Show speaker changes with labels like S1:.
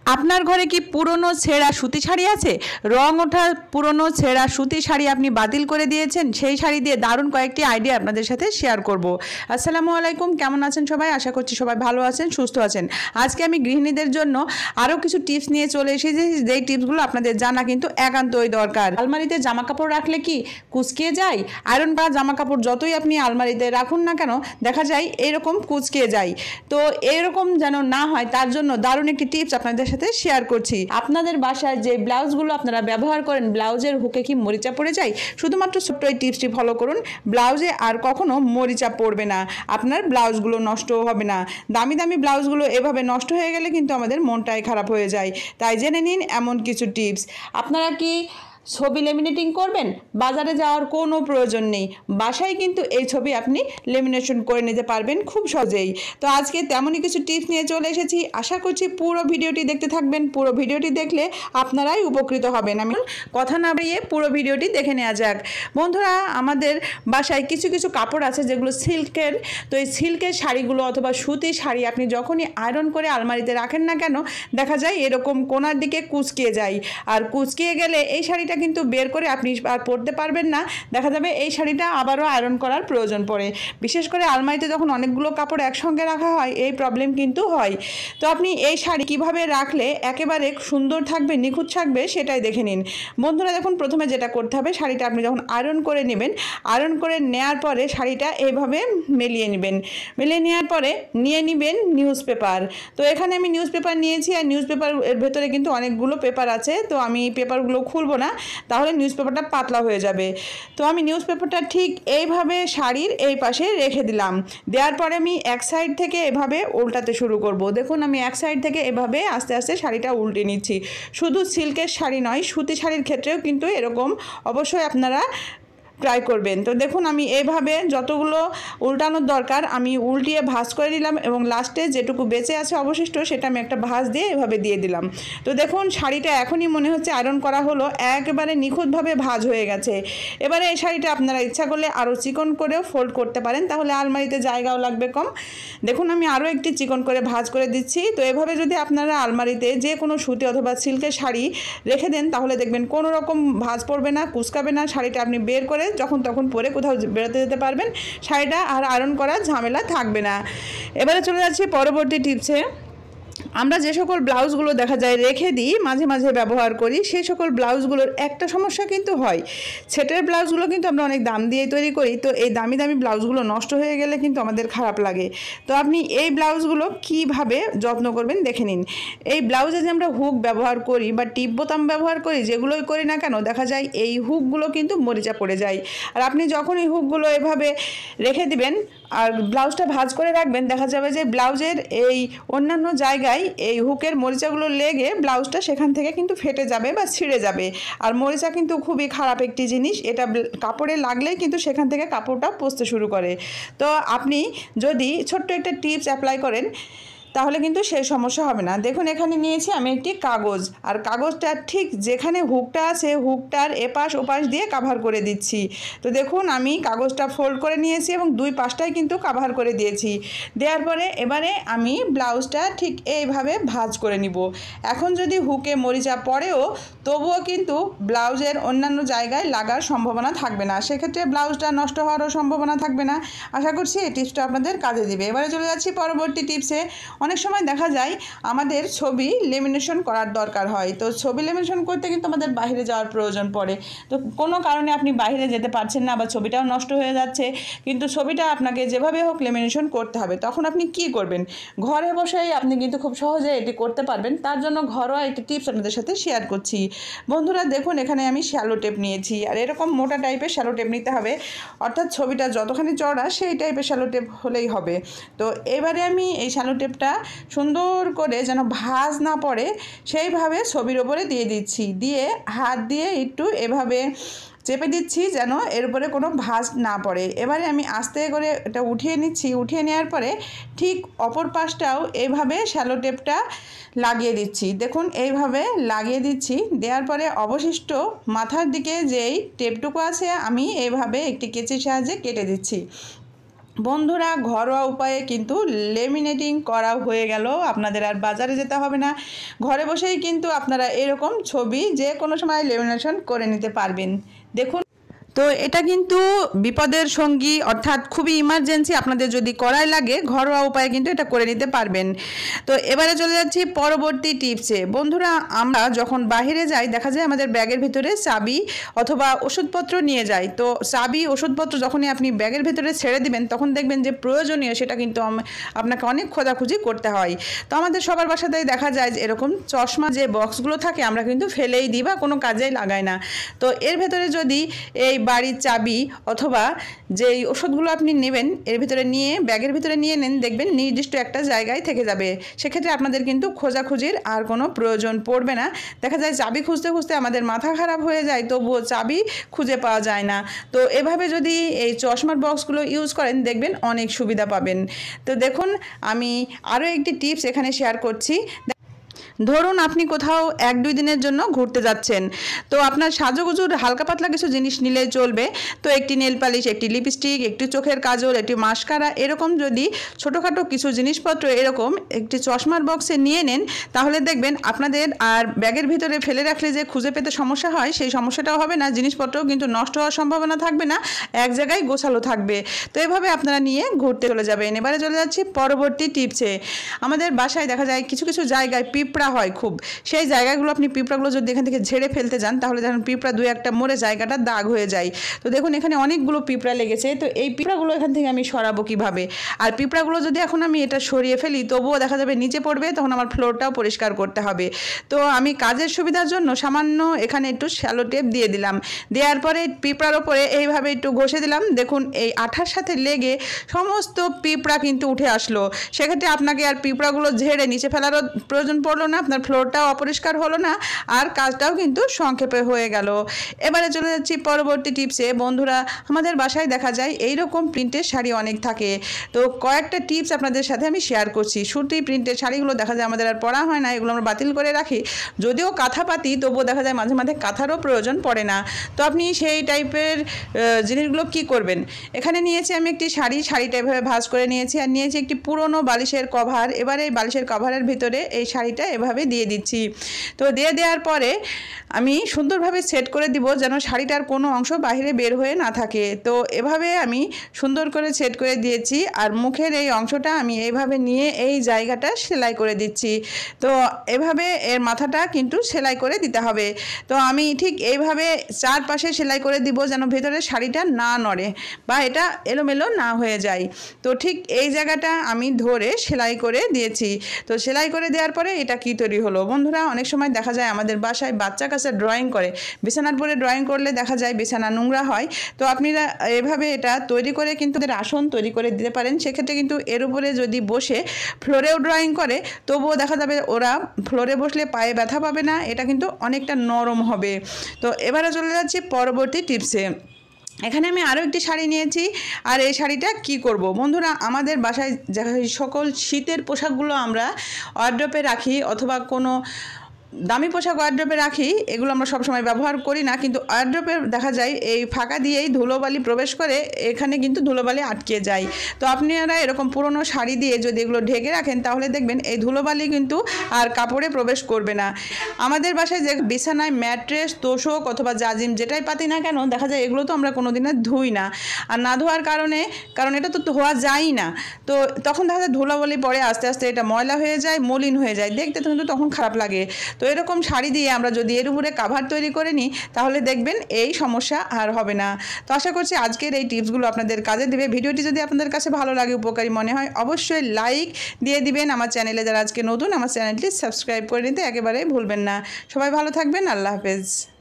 S1: আপনার ঘরে কি পুরনো ছেঁড়া সুতি শাড়ি আছে? রং ওঠা পুরনো ছেঁড়া সুতি শাড়ি আপনি বাতিল করে দিয়েছেন? সেই শাড়ি দিয়ে দারুণ কয়েকটি আইডিয়া আপনাদের সাথে শেয়ার করব। আসসালামু আলাইকুম, কেমন আছেন সবাই? আশা করছি সবাই ভালো আছেন, সুস্থ আছেন। আজকে আমি গৃহিণীদের জন্য আরও কিছু টিপস নিয়ে চলে এসেছি, যেই টিপসগুলো আপনাদের জানা কিন্তু একান্তই দরকার। আলমারিতে জামা কাপড় রাখলে কি কুঁচকিয়ে যায়? আয়রন করা জামা কাপড় যতই আপনি আলমারিতে রাখুন না কেন, দেখা যায় এরকম কুঁচকিয়ে যায়। তো এরকম যেন না হয় তার জন্য দারুণ একটি টিপস আপনাদের সাথে শেয়ার করছি। আপনাদের বাসায় যে ব্লাউজগুলো আপনারা ব্যবহার করেন, ব্লাউজের হুকে কি মরিচা পড়ে যায়? শুধুমাত্র ছোট্ট এই টিপসটি ফলো করুন, ব্লাউজে আর কখনো মরিচা পড়বে না, আপনার ব্লাউজগুলো নষ্টও হবে না। দামি দামি ব্লাউজগুলো এভাবে নষ্ট হয়ে গেলে কিন্তু আমাদের মনটাই খারাপ হয়ে যায়। তাই জেনে নিন এমন কিছু টিপস। আপনারা কি ছবি লেমিনেটিং করবেন? বাজারে যাওয়ার কোনো প্রয়োজন নেই, বাসায় কিন্তু এই ছবি আপনি লেমিনেশন করে নিতে পারবেন খুব সহজেই। তো আজকে তেমনই কিছু টিপস নিয়ে চলে এসেছি, আশা করছি পুরো ভিডিওটি দেখতে থাকবেন। পুরো ভিডিওটি দেখলে আপনারাই উপকৃত হবেন। আমি কথা না বাড়িয়ে পুরো ভিডিওটি দেখে নেওয়া যাক। বন্ধুরা, আমাদের বাসায় কিছু কিছু কাপড় আছে যেগুলো সিল্কের। তো এই সিল্কের শাড়িগুলো অথবা সুতির শাড়ি আপনি যখনই আয়রন করে আলমারিতে রাখেন না কেন, দেখা যায় এরকম কোনার দিকে কুঁচকিয়ে যায়। আর কুঁচকিয়ে গেলে এই শাড়িটা কিন্তু বের করে আপনি আর পরতে পারবেন না, দেখা যাবে এই শাড়িটা আবারও আয়রন করার প্রয়োজন পড়ে। বিশেষ করে আলমারিতে যখন অনেকগুলো কাপড় একসঙ্গে রাখা হয়, এই প্রবলেম কিন্তু হয়। তো আপনি এই শাড়ি কিভাবে রাখলে একেবারে সুন্দর থাকবে, নিখুঁত থাকবে, সেটাই দেখে নিন। বন্ধুরা দেখুন, প্রথমে যেটা করতে হবে, শাড়িটা আপনি যখন আয়রন করে নেবেন, আয়রন করে নেওয়ার পরে শাড়িটা এইভাবে মেলিয়ে নেবেন। মেলিয়ে নেওয়ার পরে নিয়ে নেবেন নিউজ পেপার। তো এখানে আমি নিউজ পেপার নিয়েছি, আর নিউজ পেপার এর ভেতরে কিন্তু অনেকগুলো পেপার আছে। তো আমি পেপারগুলো খুলবো না, তাহলে নিউজ পেপারটা পাতলা হয়ে যাবে। তো আমি নিউজ পেপারটা ঠিক এইভাবে শাড়ির এই পাশে রেখে দিলাম। দেওয়ার পরে আমি এক সাইড থেকে এভাবে উল্টাতে শুরু করব। দেখুন, আমি এক সাইড থেকে এভাবে আস্তে আস্তে শাড়িটা উল্টে নিচ্ছি। শুধু সিল্কের শাড়ি নয়, সুতি শাড়ির ক্ষেত্রেও কিন্তু এরকম অবশ্যই আপনারা ট্রাই করবেন। তো দেখুন, আমি এইভাবে যতগুলো উল্টানোর দরকার আমি উল্টিয়ে ভাঁজ করে দিলাম, এবং লাস্টে যেটুকু বেঁচে আছে অবশিষ্ট সেটা আমি একটা ভাঁজ দিয়ে এভাবে দিয়ে দিলাম। তো দেখুন, শাড়িটা এখনই মনে হচ্ছে আয়রন করা হলো, একেবারে নিখুঁতভাবে ভাঁজ হয়ে গেছে। এবারে এই শাড়িটা আপনারা ইচ্ছা করলে আরও চিকন করেও ফোল্ড করতে পারেন, তাহলে আলমারিতে জায়গাও লাগবে কম। দেখুন, আমি আরও একটি চিকন করে ভাঁজ করে দিচ্ছি। তো এভাবে যদি আপনারা আলমারিতে যে কোনো সুতি অথবা সিল্কের শাড়ি রেখে দেন, তাহলে দেখবেন কোনো রকম ভাঁজ পড়বে না, কুঁচকাবে না। শাড়িটা আপনি বের করে যখন তখন পরে কোথাও বেরোতে যেতে পারবেন, শাড়িটা আর আয়রন করার ঝামেলা থাকবে না। এবারে চলে যাচ্ছি পরবর্তী টিপসে। আমরা যে সকল ব্লাউজগুলো দেখা যায় রেখে দিই, মাঝে মাঝে ব্যবহার করি, সেই সকল ব্লাউজগুলোর একটা সমস্যা কিন্তু হয়। ছেটের ব্লাউজগুলো কিন্তু আমরা অনেক দাম দিয়ে তৈরি করি, তো এই দামি দামি ব্লাউজগুলো নষ্ট হয়ে গেলে কিন্তু আমাদের খারাপ লাগে। তো আপনি এই ব্লাউজগুলো কিভাবে যত্ন করবেন দেখে নিন। এই ব্লাউজে যে আমরা হুক ব্যবহার করি বা টিপ বোতাম ব্যবহার করি, যেগুলোই করি না কেন, দেখা যায় এই হুকগুলো কিন্তু মরিচা পড়ে যায়। আর আপনি যখন এই হুকগুলো এভাবে রেখে দিবেন আর ব্লাউজটা ভাঁজ করে রাখবেন, দেখা যাবে যে ব্লাউজের এই অন্যান্য জায়গায় এই হুকের মরিচাগুলো লেগে ব্লাউজটা সেখান থেকে কিন্তু ফেটে যাবে বা ছিঁড়ে যাবে। আর মরিচা কিন্তু খুবই খারাপ একটি জিনিস, এটা কাপড়ে লাগলেই কিন্তু সেখান থেকে কাপড়টা পচতে শুরু করে। তো আপনি যদি ছোট্ট একটা টিপস অ্যাপ্লাই করেন, তাহলে কিন্তু সেই সমস্যা হবে না। দেখুন, এখানে নিয়েছি আমি একটি কাগজ, আর কাগজটা ঠিক যেখানে হুকটা আছে হুকটার এপাশ ওপাশ দিয়ে কাভার করে দিচ্ছি। তো দেখুন, আমি কাগজটা ফোল্ড করে নিয়েছি এবং দুই পাশটাই কিন্তু কাভার করে দিয়েছি। দেওয়ার পরে এবারে আমি ব্লাউজটা ঠিক এইভাবে ভাঁজ করে নিব। এখন যদি হুকে মরিচা পড়েও, তবুও কিন্তু ব্লাউজের অন্যান্য জায়গায় লাগার সম্ভাবনা থাকবে না, সেক্ষেত্রে ব্লাউজটা নষ্ট হওয়ারও সম্ভাবনা থাকবে না। আশা করছি এই টিপসটা আপনাদের কাজে দিবে। এবারে চলে যাচ্ছি পরবর্তী টিপসে। অনেক সময় দেখা যায় আমাদের ছবি লেমিনেশন করার দরকার হয়। তো ছবি লেমিনেশন করতে কিন্তু আমাদের বাইরে যাওয়ার প্রয়োজন পড়ে। তো কোনো কারণে আপনি বাইরে যেতে পারছেন না বা ছবিটাও নষ্ট হয়ে যাচ্ছে, কিন্তু ছবিটা আপনাকে যেভাবে হোক লেমিনেশন করতে হবে। তখন আপনি কি করবেন? ঘরে বসেই আপনি কিন্তু খুব সহজে এটি করতে পারবেন। তার জন্য ঘরোয়া একটি টিপস আপনাদের সাথে শেয়ার করছি। বন্ধুরা দেখুন, এখানে আমি শ্যালো টেপ নিয়েছি, আর এরকম মোটা টাইপের শ্যালো টেপ নিতে হবে, অর্থাৎ ছবিটা যতখানি চড়া সেই টাইপের শ্যালো টেপ হলেই হবে। তো এবারে আমি এই শ্যালো টেপটা সুন্দর করে যেন ভাঁজ না পড়ে সেইভাবে ছবির ওপরে দিয়ে দিচ্ছি, দিয়ে হাত দিয়ে একটু এভাবে চেপে দিচ্ছি যেন এর উপরে কোনো ভাঁজ না পড়ে। এবারে আমি আস্তে করে এটা উঠিয়ে নিচ্ছি। উঠিয়ে নেওয়ার পরে ঠিক অপর পাশটাও এইভাবে শ্যালো টেপটা লাগিয়ে দিচ্ছি। দেখুন, এইভাবে লাগিয়ে দিচ্ছি। দেওয়ার পরে অবশিষ্ট মাথার দিকে যেই টেপটুকু আছে আমি এইভাবে একটি কেচির সাহায্যে কেটে দিচ্ছি। বন্ধুরা, ঘরোয়া উপায়ে কিন্তু লেমিনেটিং করা হয়ে গেল, আপনাদের আর বাজারে যেতে হবে না। ঘরে বসেই কিন্তু আপনারা এরকম ছবি যে কোনো সময় লেমিনেশন করে নিতে পারবেন। দেখুন, তো এটা কিন্তু বিপদের সঙ্গী, অর্থাৎ খুবই ইমার্জেন্সি আপনাদের যদি করাই লাগে ঘরোয়া উপায়ে কিন্তু এটা করে নিতে পারবেন। তো এবারে চলে যাচ্ছি পরবর্তী টিপসে। বন্ধুরা, আমরা যখন বাইরে যাই দেখা যায় আমাদের ব্যাগের ভিতরে চাবি অথবা ওষুধপত্র নিয়ে যাই। তো চাবি ওষুধপত্র যখনই আপনি ব্যাগের ভিতরে ছেড়ে দিবেন তখন দেখবেন যে প্রয়োজনীয় সেটা কিন্তু আপনাকে অনেক খোঁজাখুঁজি করতে হয়। তো আমাদের সবার বাসাতেই দেখা যায় যে এরকম চশমা যে বক্সগুলো থাকে আমরা কিন্তু ফেলেই দিই বা কোনো কাজেই লাগাই না। তো এর ভেতরে যদি এই বাড়ির চাবি অথবা যেই ওষুধগুলো আপনি নেবেন এর ভিতরে নিয়ে ব্যাগের ভিতরে নিয়ে নেন, দেখবেন নির্দিষ্ট একটা জায়গায় থেকে যাবে। সেক্ষেত্রে আপনাদের কিন্তু খোঁজাখুঁজির আর কোনো প্রয়োজন পড়বে না। দেখা যায় চাবি খুঁজতে খুঁজতে আমাদের মাথা খারাপ হয়ে যায়, তবুও চাবি খুঁজে পাওয়া যায় না। তো এভাবে যদি এই চশমার বক্সগুলো ইউজ করেন দেখবেন অনেক সুবিধা পাবেন। তো দেখুন, আমি আরও একটি টিপস এখানে শেয়ার করছি। ধরুন আপনি কোথাও 1-2 দিনের জন্য ঘুরতে যাচ্ছেন, তো আপনার সাজুগুজুর হালকা পাতলা কিছু জিনিস নিলেই চলবে। তো একটি নেল পালিশ, একটি লিপস্টিক, একটি চোখের কাজল, একটি মাস্কারা, এরকম যদি ছোটোখাটো কিছু জিনিসপত্র এরকম একটি চশমার বক্সে নিয়ে নেন তাহলে দেখবেন আপনাদের আর ব্যাগের ভিতরে ফেলে রাখলে যে খুঁজে পেতে সমস্যা হয় সেই সমস্যাটাও হবে না, জিনিসপত্রও কিন্তু নষ্ট হওয়ার সম্ভাবনা থাকবে না, এক জায়গায় গোছালো থাকবে। তো এভাবে আপনারা নিয়ে ঘুরতে চলে যাবেন। এবারে চলে যাচ্ছি পরবর্তী টিপসে। আমাদের বাসায় দেখা যায় কিছু কিছু জায়গায় পিঁপড়া হয় খুব, সেই জায়গাগুলো আপনি পিঁপড়াগুলো যদি এখান থেকে ঝেড়ে ফেলতে যান তাহলে যখন পিঁপড়া 2-1টা মরে জায়গাটা দাগ হয়ে যায়। তো দেখুন এখানে অনেকগুলো পিঁপড়া লেগেছে, তো এই পিঁপড়াগুলো এখান থেকে আমি সরাবো কিভাবে? আর পিঁপড়াগুলো যদি এখন আমি এটা সরিয়ে ফেলি তবুও দেখা যাবে নিচে পড়বে, তখন আমার ফ্লোরটাও পরিষ্কার করতে হবে। তো আমি কাজের সুবিধার জন্য সামান্য এখানে একটু শ্যালো টেপ দিয়ে দিলাম, দেওয়ার পরে পিঁপড়ার ওপরে এইভাবে একটু ঘষে দিলাম। দেখুন এই আঠার সাথে লেগে সমস্ত পিঁপড়া কিন্তু উঠে আসলো। সেক্ষেত্রে আপনাকে আর পিঁপড়াগুলো ঝেড়ে নিচে ফেলারও প্রয়োজন পড়লো না, আপনার ফ্লোরটাও অপরিষ্কার হলো না, আর কাজটাও কিন্তু সংক্ষেপে হয়ে গেল। এবারে চলে যাচ্ছি পরবর্তী টিপসে। বন্ধুরা, আমাদের বাসায় দেখা যায় এইরকম প্রিন্টের শাড়ি অনেক থাকে, তো কয়েকটা টিপস আপনাদের সাথে আমি শেয়ার করছি। সুতি প্রিন্টের শাড়িগুলো দেখা যায় আমাদের আর পরা হয় না, এগুলো আমরা বাতিল করে রাখি। যদিও কাঁথা পাতি তবুও দেখা যায় মাঝে মাঝে কাঁথারও প্রয়োজন পড়ে না। তো আপনি সেই টাইপের জিনিসগুলো কি করবেন? এখানে নিয়েছি আমি একটি শাড়িটা এভাবে ভাঁজ করে নিয়েছি, আর নিয়েছি একটি পুরনো বালিশের কভার। এবারে এই বালিশের কভারের ভিতরে এই শাড়িটা এভাবে দিয়ে দিচ্ছি। তো দিয়ে দেওয়ার পরে আমি সুন্দরভাবে সেট করে দিব যেন শাড়িটার কোনো অংশ বাইরে বের হয়ে না থাকে। তো এভাবে আমি সুন্দর করে সেট করে দিয়েছি, আর মুখের এই অংশটা আমি এইভাবে নিয়ে এই জায়গাটা সেলাই করে দিচ্ছি। তো এভাবে এর মাথাটা কিন্তু সেলাই করে দিতে হবে। তো আমি ঠিক এইভাবে চারপাশে সেলাই করে দিব যেন ভেতরে শাড়িটা না নড়ে বা এটা এলোমেলো না হয়ে যায়। তো ঠিক এই জায়গাটা আমি ধরে সেলাই করে দিয়েছি। তো সেলাই করে দেওয়ার পরে এটা কি তৈরি হলো? বন্ধুরা, অনেক সময় দেখা যায় আমাদের বাসায় বাচ্চা কাচ্চা ড্রয়িং করে, বিছানার পরে ড্রয়িং করলে দেখা যায় বিছানা নোংরা হয়। তো আপনারা এভাবে এটা তৈরি করে কিন্তু আসন তৈরি করে দিতে পারেন। সেক্ষেত্রে কিন্তু এর উপরে যদি বসে ফ্লোরেও ড্রয়িং করে তবুও দেখা যাবে ওরা ফ্লোরে বসলে পায়ে ব্যথা পাবে না, এটা কিন্তু অনেকটা নরম হবে। তো এবারে চলে যাচ্ছি পরবর্তী টিপসে। এখানে আমি আরও একটি শাড়ি নিয়েছি, আর এই শাড়িটা কি করব? বন্ধুরা, আমাদের বাসায় সকল শীতের পোশাকগুলো আমরা ওয়ারড্রপে রাখি অথবা কোনো দামি পোশাক ওয়ারড্রপে রাখি, এগুলো আমরা সবসময় ব্যবহার করি না, কিন্তু ওয়ারড্রপে দেখা যায় এই ফাঁকা দিয়েই ধুলোবালি প্রবেশ করে, এখানে কিন্তু ধুলোবালি আটকে যায়। তো আপনারা এরকম পুরনো শাড়ি দিয়ে যদি এগুলো ঢেকে রাখেন তাহলে দেখবেন এই ধুলোবালি কিন্তু আর কাপড়ে প্রবেশ করবে না। আমাদের বাসায় যে বিছানায় ম্যাট্রেস, তোষক অথবা জাজিম যেটাই পাতি না কেন দেখা যায় এগুলো তো আমরা কোনোদিন ধুই না, আর না ধোয়ার কারণ এটা তো ধোয়া যায় না। তো তখন দেখা যায় ধুলোবালি পরে আস্তে আস্তে এটা ময়লা হয়ে যায়, মলিন হয়ে যায়, দেখতে কিন্তু তখন খারাপ লাগে। তো এরকম শাড়ি দিয়ে আমরা যদি এর উপরে কাভার তৈরি করে নিই তাহলে দেখবেন এই সমস্যা আর হবে না। তো আশা করছি আজকের এই টিপসগুলো আপনাদের কাজে দেবে। ভিডিওটি যদি আপনাদের কাছে ভালো লাগে, উপকারী মনে হয়, অবশ্যই লাইক দিয়ে দিবেন। আমার চ্যানেলে যারা আজকে নতুন, আমার চ্যানেলটি সাবস্ক্রাইব করে নিতে একেবারেই ভুলবেন না। সবাই ভালো থাকবেন। আল্লাহ হাফেজ।